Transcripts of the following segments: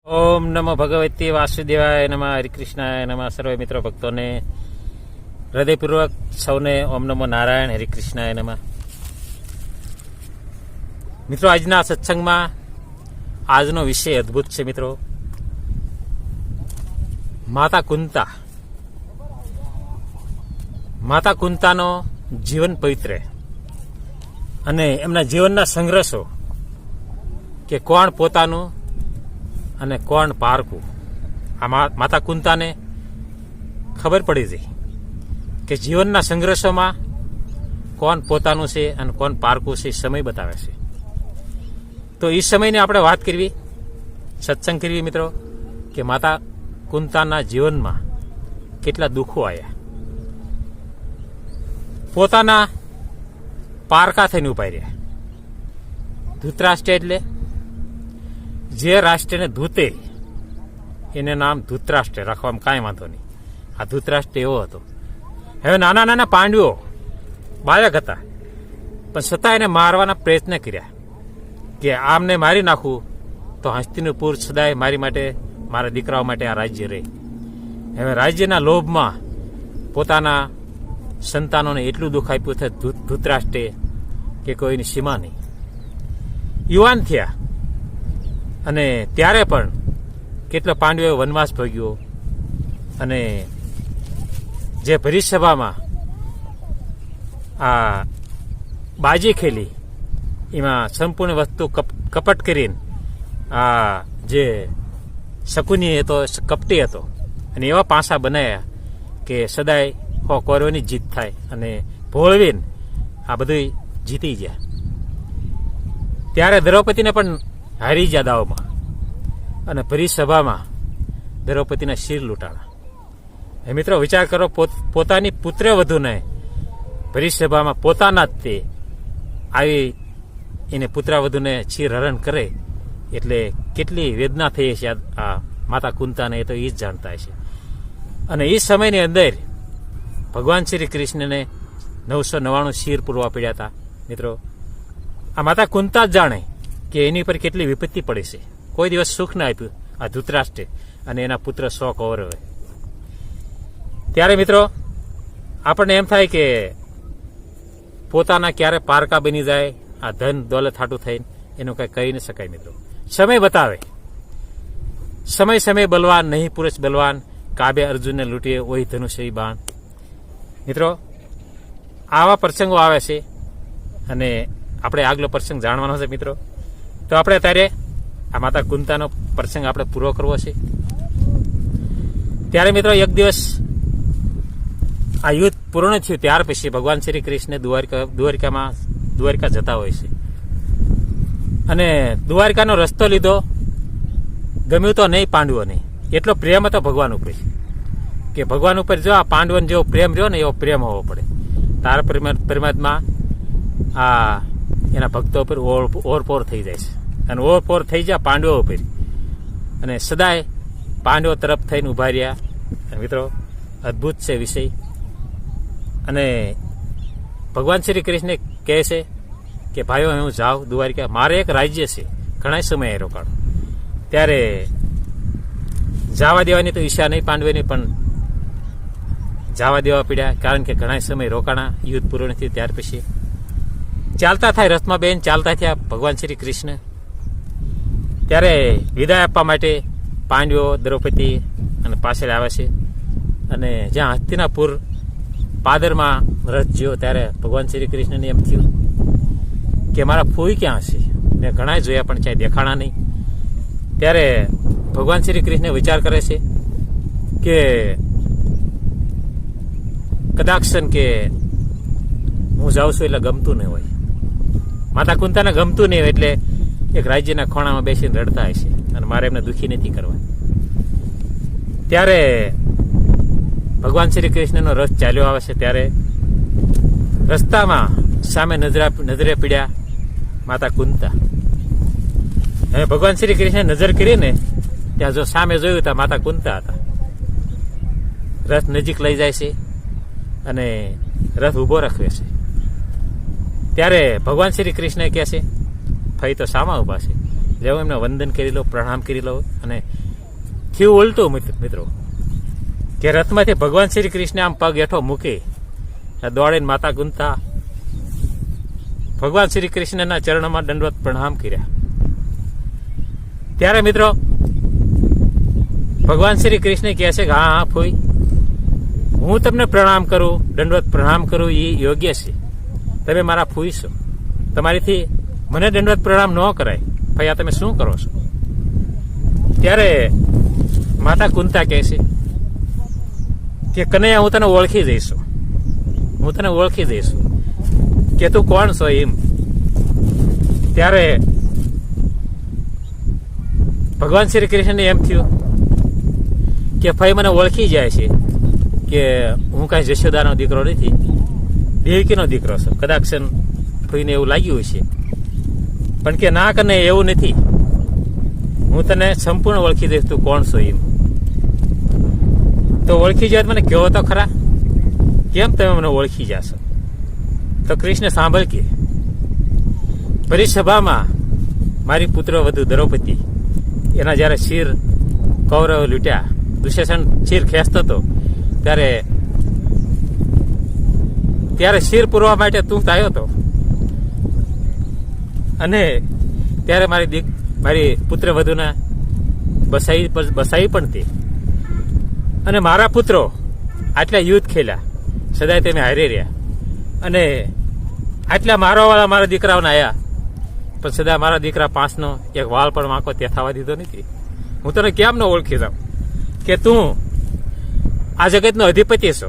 ઓમ નમો ભગવતી વાસુદેવાય નમઃ હરિકૃષ્ણાય નમઃ સર્વે મિત્રો ભક્તોને હૃદયપૂર્વક સૌને ઓમ નમો નારાયણ હરિકૃષ્ણાય નમઃ. મિત્રો, આજના સત્સંગમાં આજનો વિષય અદ્ભુત છે. મિત્રો, માતા કુંતાનો જીવન પવિત્ર અને એમના જીવનના સંઘર્ષો કે કોણ પોતાનું અને કોણ પારકું. આ માતા કુંતાને ખબર પડી હતી કે જીવનના સંઘર્ષોમાં કોણ પોતાનું છે અને કોણ પારકું છે, સમય બતાવે છે. તો એ સમયની આપણે વાત કરવી, સત્સંગ કરવી મિત્રો, કે માતા કુંતાના જીવનમાં કેટલા દુઃખો આવ્યા. પોતાના પારકા થઈને ઉભા રહ્યા. ધૃતરાષ્ટ્ર એટલે જે રાષ્ટ્રને ધૂતે એને નામ ધૃતરાષ્ટ્ર રાખવામાં કાંઈ વાંધો નહીં. આ ધૃતરાષ્ટ્ર એવો હતો. હવે નાના નાના પાંડવો બાળક હતા, પણ છતાં એને મારવાના પ્રયત્ન કર્યા કે આમને મારી નાખવું તો હસ્તિનાપુર સદાય મારી માટે, મારા દીકરાઓ માટે આ રાજ્ય રહે. હવે રાજ્યના લોભમાં પોતાના સંતાનોને એટલું દુઃખ આપ્યું છે ધૃતરાષ્ટ્રે કે કોઈની સીમા નહીં. યુવાન થયા અને ત્યારે પણ કેટલો પાંડવોએ વનવાસ ભોગ્યો અને જે ભરીસભામાં આ બાજી ખેલી એમાં સંપૂર્ણ વસ્તુ કપટ કરીને આ જે શકુની હતો, કપટી હતો, અને એવા પાસા બનાવ્યા કે સદાય કૌરવોની જીત થાય અને ભોળવીને આ બધું જીતી ગયા. ત્યારે દ્રૌપદીને પણ હારી ગયા દાવમાં અને ભરીસભામાં દ્રૌપદીના શિર લૂંટાણા. એ મિત્રો વિચાર કરો, પોતાની પુત્ર વધુને ભરીસભામાં પોતાના જ તે આવી એને પુત્રવધુને શિર હરણ કરે એટલે કેટલી વેદના થઈ છે આ માતા કુંતાને, એ તો એ જ જાણતા છે. અને એ સમયની અંદર ભગવાન શ્રી કૃષ્ણને 999 શિર પૂરવા પડ્યા હતા. મિત્રો, આ માતા કુંતા જ જાણે કે એની પર કેટલી વિપત્તિ પડી છે. કોઈ દિવસ સુખ ના આપ્યું આ ધૃતરાષ્ટ્રે અને એના પુત્ર 100 કૌરવે. ત્યારે મિત્રો આપણને એમ થાય કે પોતાના ક્યારે પારકા બની જાય, આ ધન દોલત હાટું થઈને એનું કંઈ કહી ન શકાય. મિત્રો, સમય બતાવે. સમય બલવાન નહીં પુરુષ બલવાન, કાબે અર્જુનને લૂંટીએ ઓહી ધનુષી બાણ. મિત્રો, આવા પ્રસંગો આવે છે અને આપણે આગલો પ્રસંગ જાણવાનો છે. મિત્રો, તો આપણે અત્યારે આ માતા કુંતાનો પ્રસંગ આપણે પૂરો કરવો છે. ત્યારે મિત્રો એક દિવસ આ યુદ્ધ પૂર્ણ થયું ત્યાર પછી ભગવાન શ્રી કૃષ્ણ દ્વારકા જતા હોય છે અને દ્વારકાનો રસ્તો લીધો. ગમ્યું તો નહીં પાંડવોને, એટલો પ્રેમ હતો ભગવાન ઉપર કે ભગવાન ઉપર જો આ પાંડવોને જેવો પ્રેમ રહ્યો ને એવો પ્રેમ હોવો પડે. તાર પરમાત્મા આ એના ભક્તો ઉપર ઓરપોર થઈ જાય છે અને ઓરપોર થઈ જાય પાંડવો ઉપર અને સદાય પાંડવો તરફ થઈને ઉભા રહ્યા. મિત્રો, અદ્ભુત છે વિષય. અને ભગવાન શ્રી કૃષ્ણ કહે છે કે ભાઈઓ, હું જાઉં દ્વારકા, મારે એક રાજ્ય છે, ઘણા સમયે રોકાણો. ત્યારે જવા દેવાની તો ઈચ્છા નહીં પાંડવોની, પણ જવા દેવા પડ્યા કારણ કે ઘણા સમય રોકાણા. યુદ્ધ પૂર્ણ થયું ત્યાર પછી ચાલતા થાય, રથમાં બેન ચાલતા થયા ભગવાન શ્રી કૃષ્ણ. ત્યારે વિદાય આપવા માટે પાંડવો, દ્રૌપદી અને પાછળ આવે છે અને જ્યાં હસ્તિનાપુર પાદરમાં રથ જ્યો ત્યારે ભગવાન શ્રી કૃષ્ણને એમ થયું કે મારા ફોઈ ક્યાં હશે. મેં ઘણા જોયા પણ ક્યાંય દેખાણા નહીં. ત્યારે ભગવાન શ્રી કૃષ્ણ વિચાર કરે છે કે કદાક્ષન કે હું જાઉં છું એટલે ગમતું નહીં હોય, માતા કુંતાને ગમતું નહીં હોય એટલે એક રાજ્યના ખોણામાં બેસીને રડતા હશે અને મારે એમને દુઃખી નથી કરવા. ત્યારે ભગવાન શ્રી કૃષ્ણનો રથ ચાલ્યો આવે છે. ત્યારે રસ્તામાં સામે નજરે પીડ્યા માતા કુંતા. હવે ભગવાન શ્રી કૃષ્ણે નજર કરીને ત્યાં જો સામે જોયું તો માતા કુંતા હતા. રથ નજીક લઈ જાય છે અને રથ ઊભો રાખવે છે. ત્યારે ભગવાન શ્રી કૃષ્ણ કહે છે, ફઈ તો સામા ઊભા છે, જેવું એમને વંદન કરી લો, પ્રણામ કરી લો અને થયું ઉલટું મિત્રો કે રથમાંથી ભગવાન શ્રી કૃષ્ણ આમ પગ હેઠો મૂકી દોડીને માતા કુંતા ભગવાન શ્રી કૃષ્ણના ચરણોમાં દંડવત પ્રણામ કર્યા. ત્યારે મિત્રો ભગવાન શ્રી કૃષ્ણ કહે છે કે હા ફોઈ, હું તમને પ્રણામ કરું, દંડવત પ્રણામ કરું એ યોગ્ય છે. તમે મારા ફૂઈ છો, તમારીથી મને દંડવત પ્રણામ ન કરાય. ભાઈ આ તમે શું કરો છો? ત્યારે માતા કુંતા કહે છે કે કનૈયા, હું તને ઓળખી જઈશું, હું તને ઓળખી જઈશું કે તું કોણ છો એમ. ત્યારે ભગવાન શ્રી કૃષ્ણને એમ થયું કે ભાઈ મને ઓળખી જાય છે કે હું કાંઈ જશોદાનો દીકરો નથી, દેવકીનો દીકરો છું. કદાચ ભાઈને એવું લાગ્યું છે, પણ કે ના કને એવું નથી, હું તને સંપૂર્ણ ઓળખી દઈશ, તું કોણ છો એમ. તો ઓળખી જાય મને કહો તો ખરા, કેમ તમે મને ઓળખી જશો? તો કૃષ્ણ સાંભળ કે પરિસભામાં મારી પુત્ર વધુ દ્રૌપદી એના જ્યારે શિર કૌરવ લૂંટ્યા, દુશાસન શિર ખેંચતો હતો, ત્યારે શિર પૂરવા માટે તું આવ્યો હતો. અને ત્યારે મારી પુત્ર વધુને બસાઈ પણ તે. અને મારા પુત્રો આટલા યુદ્ધ ખેલ્યા, સદાય તેને હારી રહ્યા. અને આટલા મારવાવાળા મારા દીકરાઓને આવ્યા, પણ સદા મારા દીકરા 5નો એક વાળ પણ વાંકો તે થવા દીધો નથી. હું તને કેમ ન ઓળખી જાઉં કે તું આ જગતનો અધિપતિ છો,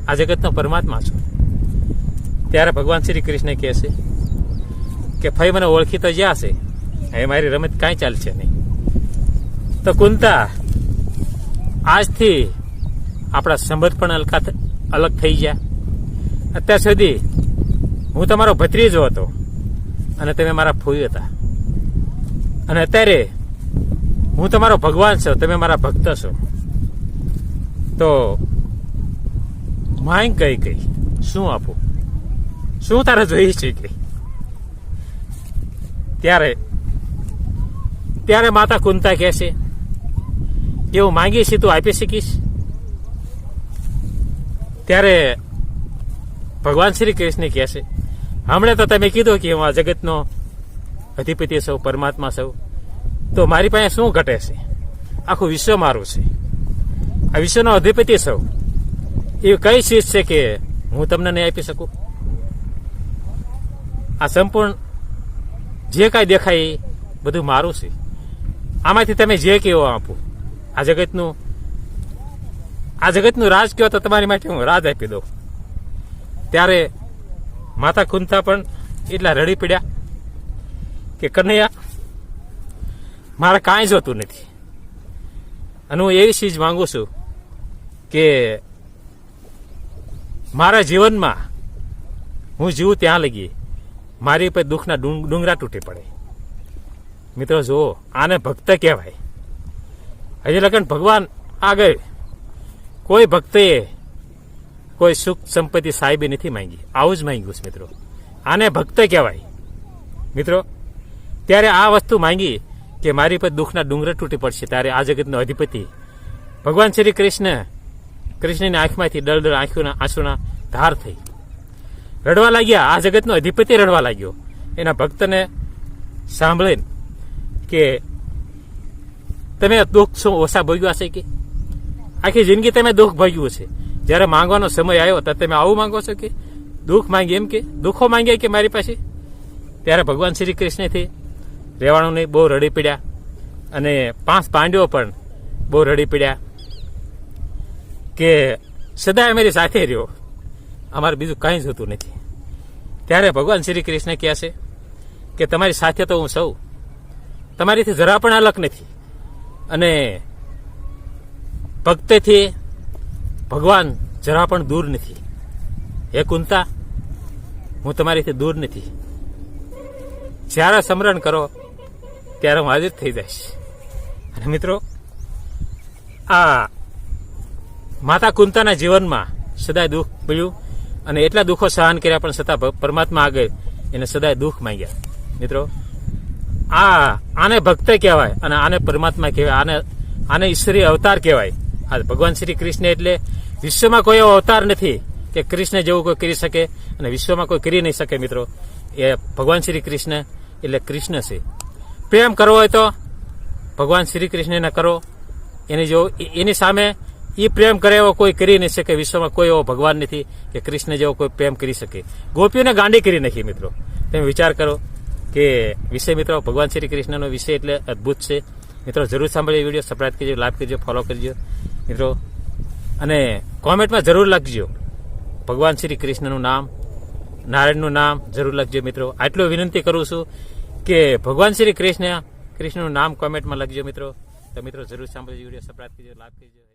આ જગતનો પરમાત્મા છો. ત્યારે ભગવાન શ્રી કૃષ્ણ કહે છે કે ભાઈ મને ઓળખી તો જ્યાં છે, હવે મારી રમત કાંઈ ચાલશે નહીં. તો કુંતા, આજથી આપણા સંબંધ પણ અલગ થઈ ગયા. અત્યાર સુધી હું તમારો ભત્રીજો હતો અને તમે મારા ફૂઈ હતા, અને અત્યારે હું તમારો ભગવાન છું, તમે મારા ભક્ત છો. તો માંગ કઈ શું આપું, શું તારે જોઈએ છે કે? ત્યારે માતા કુંતા કહે છે, એવું માંગીશ તું આપી શકીશ? ત્યારે ભગવાન શ્રી કૃષ્ણ કહે છે, હમણાં તો તમે કીધું કે હું આ જગતનો અધિપતિ છું, પરમાત્મા છું, તો મારી પાસે શું ઘટે છે? આખું વિશ્વ મારું છે, આ વિશ્વનો અધિપતિ છું. એવી કઈ ચીજ છે કે હું તમને નહીં આપી શકું? આ સંપૂર્ણ જે કાંઈ દેખાય એ બધું મારું છે. આમાંથી તમે જે કેવો આપો, આ જગતનું રાજ કહો તો તમારી માટે હું રાજ આપી દઉં. ત્યારે માતા કુંતા પણ એટલા રડી પડ્યા કે કનૈયા, મારે કાંઈ જોતું નથી, અને હું એવી ચીજ માંગુ છું કે મારા જીવનમાં હું જીવું ત્યાં લગી મારી પર દુઃખના ડુંગરા તૂટી પડે. મિત્રો જુઓ, આને ભક્ત કહેવાય. હજી લગન ભગવાન આગળ કોઈ ભક્તે કોઈ સુખ સંપત્તિ સાહેબે નથી માંગી, આવું જ માંગ્યું છે મિત્રો. આને ભક્ત કહેવાય મિત્રો. ત્યારે આ વસ્તુ માંગી કે મારી પર દુઃખના ડુંગરા તૂટી પડશે. ત્યારે આ જગતનો અધિપતિ ભગવાન શ્રી કૃષ્ણની આંખમાંથી દળ આંસુના ધાર થઈ, રડવા લાગ્યા. આ જગતનો અધિપતિ રડવા લાગ્યો એના ભક્તને સાંભળીને કે તમે દુઃખ શું ઓછા ભોગ્યું હશે કે? આખી જિંદગી તમે દુઃખ ભોગ્યું છે, જ્યારે માંગવાનો સમય આવ્યો ત્યારે તમે આવું માંગો છો કે દુઃખ માંગી, એમ કે દુઃખો માંગ્યા કે મારી પાસે? ત્યારે ભગવાન શ્રી કૃષ્ણથી રહેવાનું નહીં, બહુ રડી પડ્યા. અને 5 પાંડવો પણ બહુ રડી પડ્યા કે સદાય અમારી સાથે રહ્યો, અમારે બીજું કાંઈ જોતું નથી. ત્યારે ભગવાન શ્રી કૃષ્ણ કહે છે કે તમારી સાથે તો હું સૌ, તમારીથી જરા પણ અલગ નથી. અને ભક્તથી ભગવાન જરા પણ દૂર નથી. હે કુંતા, હું તમારીથી દૂર નથી. જ્યારે સ્મરણ કરો ત્યારે હું હાજર થઈ જઈશ. અને મિત્રો, આ માતા કુંતાના જીવનમાં સદાય દુઃખ મળ્યું, અને એટલા દુઃખો સહન કર્યા, પણ છતાં પરમાત્મા આગળ એને સદાય દુઃખ માંગ્યા. મિત્રો, આને ભક્ત કહેવાય અને આને પરમાત્મા કહેવાય. આને આને ઈશ્વરીય અવતાર કહેવાય. આ ભગવાન શ્રી કૃષ્ણ એટલે વિશ્વમાં કોઈ એવો અવતાર નથી કે કૃષ્ણ જેવું કોઈ કરી શકે અને વિશ્વમાં કોઈ કરી નહીં શકે. મિત્રો, એ ભગવાન શ્રી કૃષ્ણ એટલે કૃષ્ણ છે. પ્રેમ કરવો હોય તો ભગવાન શ્રી કૃષ્ણને કરો. એની સામે એ પ્રેમ કરે એવો કોઈ કરી નહીં શકે. વિશ્વમાં કોઈ એવો ભગવાન નથી કે કૃષ્ણ જેવો કોઈ પ્રેમ કરી શકે. ગોપીઓને ગાંડી કરી નાખી. મિત્રો, તમે વિચાર કરો કે વિષય. મિત્રો, ભગવાન શ્રી કૃષ્ણનો વિષય એટલે અદ્ભુત છે. મિત્રો, જરૂર સાંભળજો વિડીયો, સબસ્ક્રાઇબ કરજો, લાઈક કરજો, ફોલો કરજો મિત્રો, અને કોમેન્ટમાં જરૂર લખજો ભગવાન શ્રી કૃષ્ણનું નામ, નારાયણનું નામ જરૂર લખજો. મિત્રો, આટલું વિનંતી કરું છું કે ભગવાન શ્રી કૃષ્ણનું નામ કોમેન્ટમાં લખજો. મિત્રો, તો મિત્રો જરૂર સાંભળજો વિડીયો, સબસ્ક્રાઇબ કરજો, લાઈક કરજો.